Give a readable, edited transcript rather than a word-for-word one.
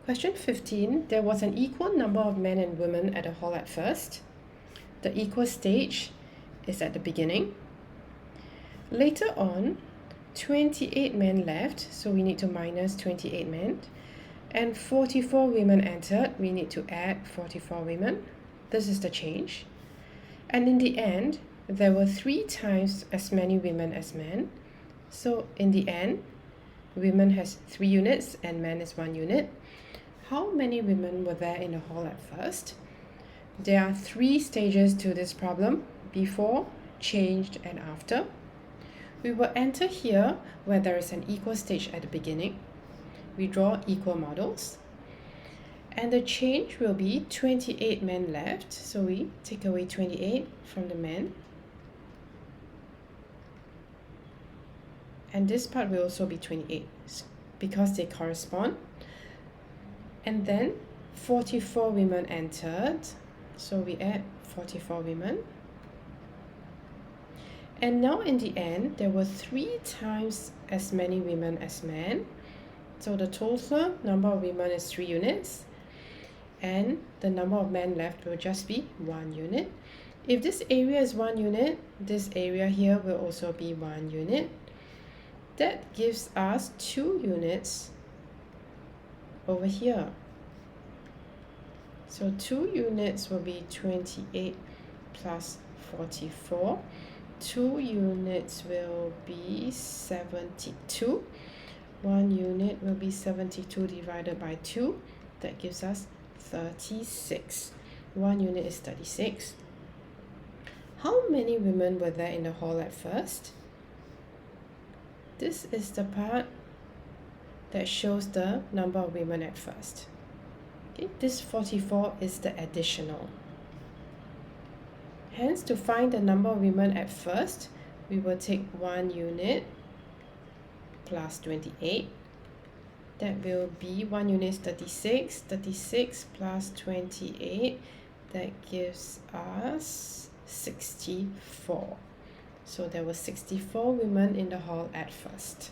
Question 15. There was an equal number of men and women at the hall at first. The equal stage is at the beginning. Later on, 28 men left, so we need to minus 28 men. And 44 women entered, we need to add 44 women. This is the change. And in the end, there were 3 times as many women as men. So in the end, women has 3 units and men is 1 unit. How many women were there in the hall at first? There are 3 stages to this problem: before, changed, and after. We will enter here where there is an equal stage at the beginning. We draw equal models. And the change will be 28 men left. So we take away 28 from the men. And this part will also be 28 because they correspond. And then 44 women entered. So we add 44 women. And now in the end, there were 3 times as many women as men. So the total number of women is 3 units. And the number of men left will just be 1 unit. If this area is 1 unit, this area here will also be 1 unit. That gives us 2 units over here. So 2 units will be 28 plus 44. 2 units will be 72. 1 unit will be 72 divided by 2. That gives us 36. 1 unit is 36. How many women were there in the hall at first? This is the part that shows the number of women at first. Okay, this 44 is the additional. Hence, to find the number of women at first, we will take 1 unit plus 28. That will be 1 unit is 36. 36 plus 28, that gives us 64. So there were 64 women in the hall at first.